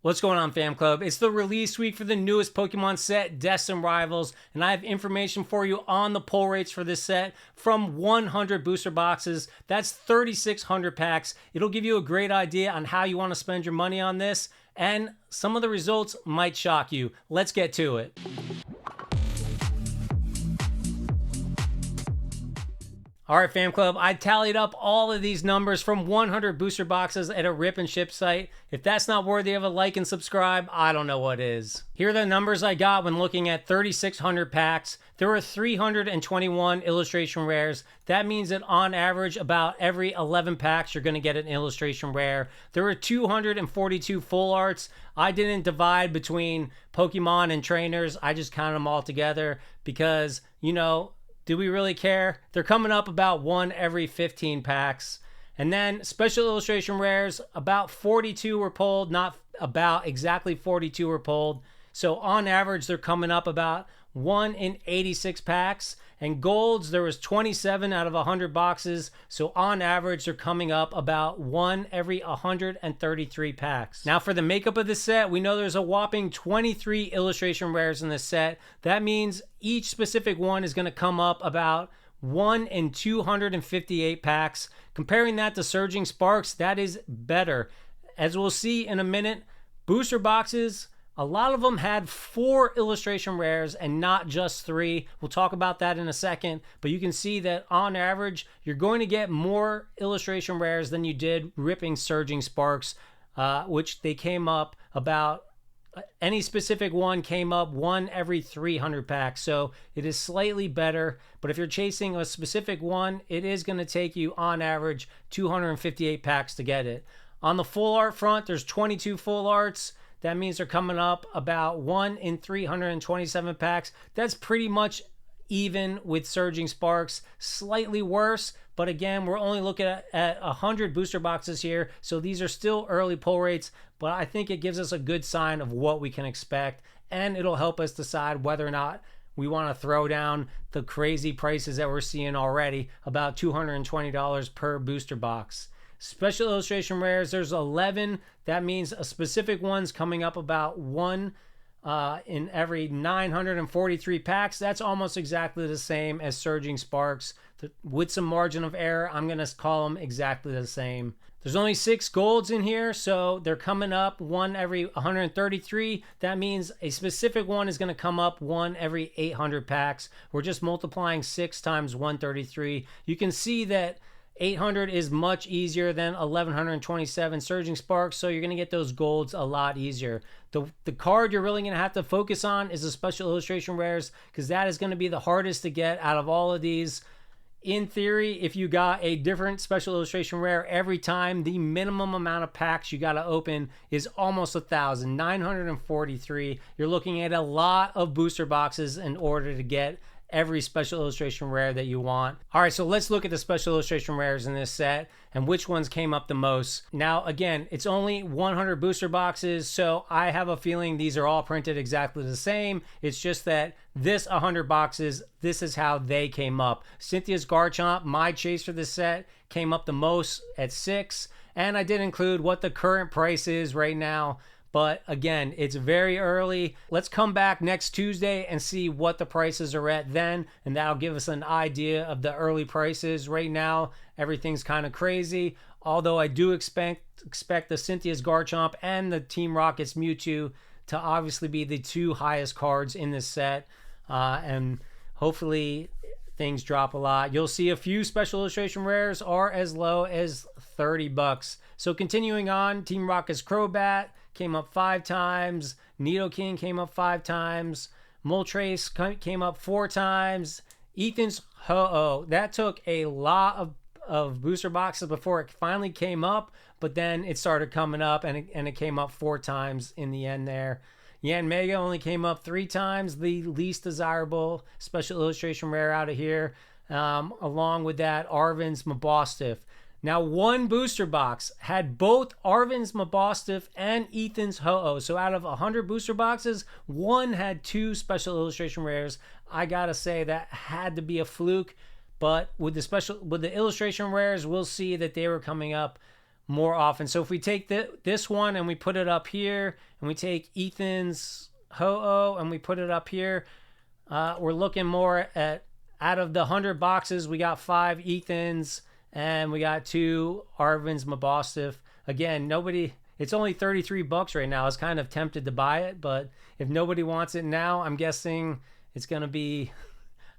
What's going on, Fam Club? It's the release week for the newest Pokemon set, Destined Rivals, and I have information for you on the pull rates for this set from 100 booster boxes. That's 3,600 packs. It'll give you a great idea on how you want to spend your money on this, and some of the results might shock you. Let's get to it. All right, Fam Club, I tallied up all of these numbers from 100 booster boxes at a rip and ship site. If that's not worthy of a like and subscribe, I don't know what is. Here are the numbers I got when looking at 3,600 packs. There were 321 illustration rares. That means that on average, about every 11 packs, you're going to get an illustration rare. There were 242 full arts. I didn't divide between Pokemon and trainers. I just counted them all together because, you know, do we really care? They're coming up about one every 15 packs. And then special illustration rares, about 42 were pulled, not about, exactly 42 were pulled. So on average, they're coming up about 1 in 86 packs. And golds, there was 27 out of 100 boxes. So on average, they're coming up about 1 every 133 packs. Now for the makeup of this set, we know there's a whopping 23 illustration rares in this set. That means each specific one is going to come up about 1 in 258 packs. Comparing that to Surging Sparks, that is better. As we'll see in a minute, booster boxes, a lot of them had 4 illustration rares and not just 3. We'll talk about that in a second, but you can see that on average, you're going to get more illustration rares than you did ripping Surging Sparks, which they came up about, any specific one came up 1 every 300 packs. So it is slightly better, but if you're chasing a specific one, it is going to take you on average 258 packs to get it. On the full art front, there's 22 full arts. That means they're coming up about 1 in 327 packs. That's pretty much even with Surging Sparks. Slightly worse, but again, we're only looking at 100 booster boxes here, so these are still early pull rates, but I think it gives us a good sign of what we can expect, and it'll help us decide whether or not we want to throw down the crazy prices that we're seeing already, about $220 per booster box. Special illustration rares, there's 11. That means a specific one's coming up about 1 in every 943 packs. That's almost exactly the same as Surging Sparks. With some margin of error, I'm going to call them exactly the same. There's only 6 golds in here, so they're coming up 1 every 133. That means a specific one is going to come up 1 every 800 packs. We're just multiplying 6 times 133. You can see that 800 is much easier than 1127 Surging Sparks, so you're going to get those golds a lot easier. The card you're really going to have to focus on is the special illustration rares, because that is going to be the hardest to get out of all of these. In theory, if you got a different special illustration rare every time, the minimum amount of packs you got to open is almost 1,000, 943. You're looking at a lot of booster boxes in order to get every special illustration rare that you want. All right, so let's look at the special illustration rares in this set and which ones came up the most. Now, again, it's only 100 booster boxes, so I have a feeling these are all printed exactly the same. It's just that this 100 boxes, this is how they came up. Cynthia's Garchomp, my chase for this set, came up the most at 6, and I did include what the current price is right now. But again, it's very early. Let's come back next Tuesday and see what the prices are at then, and that'll give us an idea of the early prices. Right now, everything's kind of crazy, although I do expect the Cynthia's Garchomp and the Team Rocket's Mewtwo to obviously be the 2 highest cards in this set, and hopefully things drop a lot. You'll see a few special illustration rares are as low as $30. So continuing on, Team Rocket's Crobat came up 5 times. Nidoking came up 5 times. Moltres came up 4 times. Ethan's Ho-Oh, that took a lot of booster boxes before it finally came up, but then it started coming up, and it came up 4 times in the end there. Yanmega only came up 3 times, the least desirable special illustration rare out of here. Along with that, Arven's Mabostiff. Now, one booster box had both Arven's Mabostiff and Ethan's Ho-Oh. So out of 100 booster boxes, one had 2 special illustration rares. I gotta say that had to be a fluke. But with the illustration rares, we'll see that they were coming up more often. So if we take this one and we put it up here, and we take Ethan's Ho-Oh and we put it up here, we're looking more at, out of the 100 boxes, we got 5 Ethans and we got 2 Arvin's Mabostif. Again, nobody, it's only $33 right now. I was kind of tempted to buy it, but if nobody wants it now, I'm guessing it's going to be,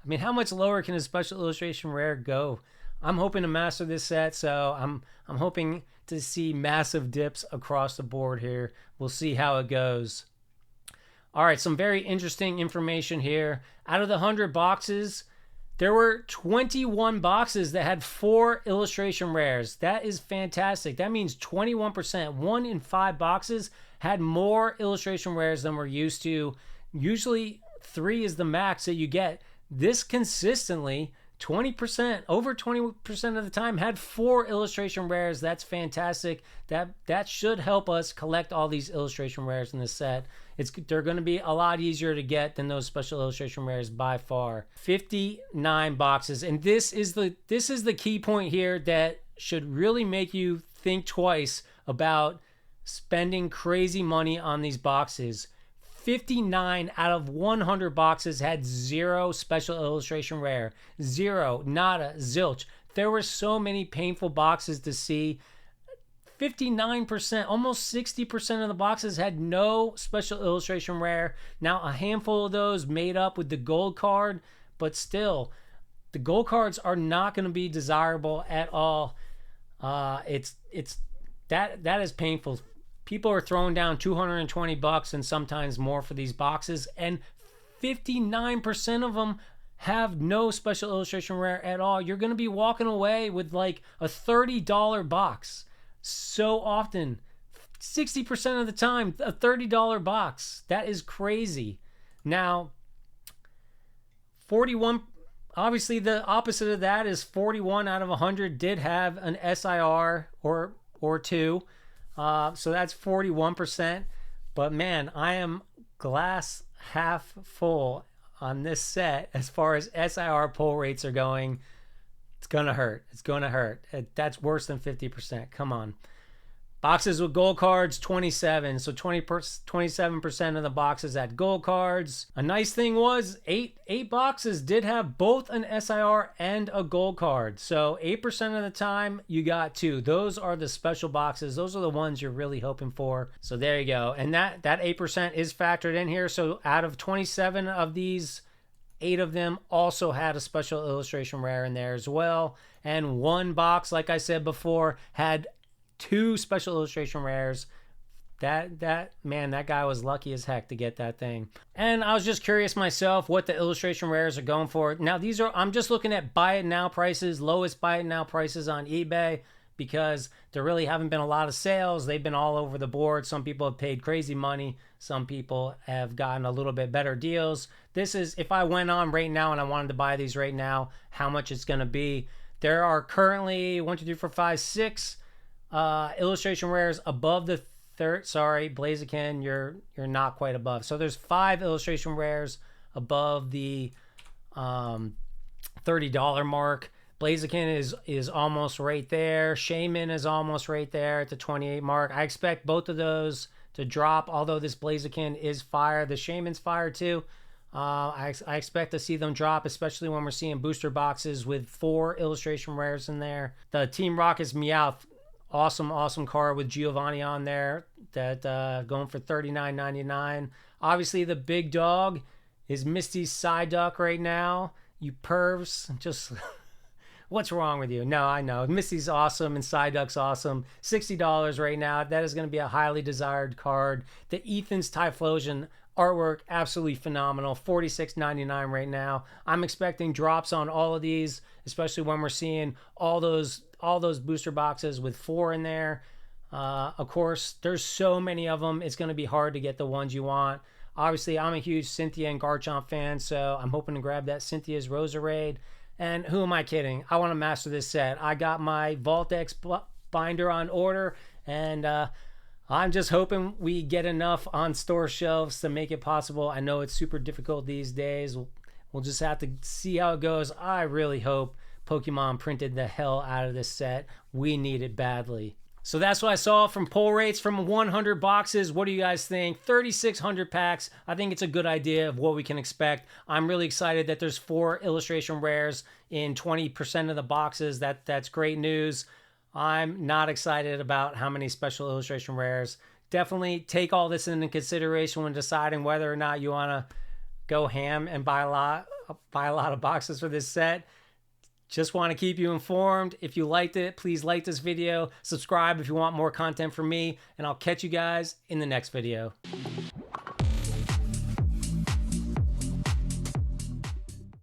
I mean, how much lower can a special illustration rare go? I'm hoping to master this set, so I'm hoping to see massive dips across the board here. We'll see how it goes. All right, some very interesting information here. Out of the 100 boxes, there were 21 boxes that had 4 illustration rares. That is fantastic. That means 21%, 1 in 5 boxes had more illustration rares than we're used to. Usually 3 is the max that you get. This consistently, 20%, over 20% of the time, had 4 illustration rares. That's fantastic. That should help us collect all these illustration rares in this set. They're going to be a lot easier to get than those special illustration rares by far. 59 boxes, and this is the key point here that should really make you think twice about spending crazy money on these boxes. 59 out of 100 boxes had 0 special illustration rare. 0, nada, zilch. There were so many painful boxes to see. 59%, almost 60% of the boxes had no special illustration rare. Now, a handful of those made up with the gold card, but still, the gold cards are not going to be desirable at all. That is painful. People are throwing down $220 and sometimes more for these boxes, and 59% of them have no special illustration rare at all. You're going to be walking away with like a $30 box. So often, 60% of the time, a $30 box. That is crazy. Now, 41, obviously the opposite of that is 41 out of 100 did have an SIR or 2. So that's 41%. But man, I am glass half full on this set as far as SIR pull rates are going. It's going to hurt. It's going to hurt. That's worse than 50%. Come on. Boxes with gold cards, 27. So 27% of the boxes had gold cards. A nice thing was 8 boxes did have both an SIR and a gold card. So 8% of the time you got 2. Those are the special boxes. Those are the ones you're really hoping for. So there you go. And that 8% is factored in here. So out of 27 of these, 8 of them also had a special illustration rare in there as well. And 1 box, like I said before, had 2 special illustration rares. That guy was lucky as heck to get that thing. And I was just curious myself what the illustration rares are going for. Now I'm just looking at buy it now prices, lowest buy it now prices on eBay, because there really haven't been a lot of sales. They've been all over the board. Some people have paid crazy money. Some people have gotten a little bit better deals. This is, if I went on right now and I wanted to buy these right now, how much it's going to be. There are currently 1, 2, 3, 4, 5, 6 illustration rares above the third. Sorry, Blaziken, you're not quite above. So there's 5 illustration rares above the $30 mark. Blaziken is almost right there. Shaman is almost right there at the 28 mark. I expect both of those to drop, although this Blaziken is fire. The Shaman's fire too. I expect to see them drop, especially when we're seeing booster boxes with 4 illustration rares in there. The Team Rocket's Meowth, awesome card with Giovanni on there, that going for $39.99. Obviously the big dog is Misty's Psyduck right now. You pervs, just what's wrong with you? No, I know Misty's awesome and Psyduck's awesome. $60 right now. That is going to be a highly desired card. The Ethan's Typhlosion artwork, absolutely phenomenal. $46.99 right now. I'm expecting drops on all of these, especially when we're seeing all those booster boxes with 4 in there. Of course, there's so many of them, it's going to be hard to get the ones you want. Obviously, I'm a huge Cynthia and Garchomp fan, so I'm hoping to grab that Cynthia's Roserade. And who am I kidding? I want to master this set. I got my Voltex binder on order, and I'm just hoping we get enough on store shelves to make it possible. I know it's super difficult these days. We'll just have to see how it goes. I really hope Pokemon printed the hell out of this set. We need it badly. So that's what I saw from pull rates from 100 boxes. What do you guys think? 3,600 packs. I think it's a good idea of what we can expect. I'm really excited that there's 4 illustration rares in 20% of the boxes. That's great news. I'm not excited about how many special illustration rares. Definitely take all this into consideration when deciding whether or not you want to go ham and buy a lot of boxes for this set. Just want to keep you informed. If you liked it, please like this video, subscribe if you want more content from me, and I'll catch you guys in the next video.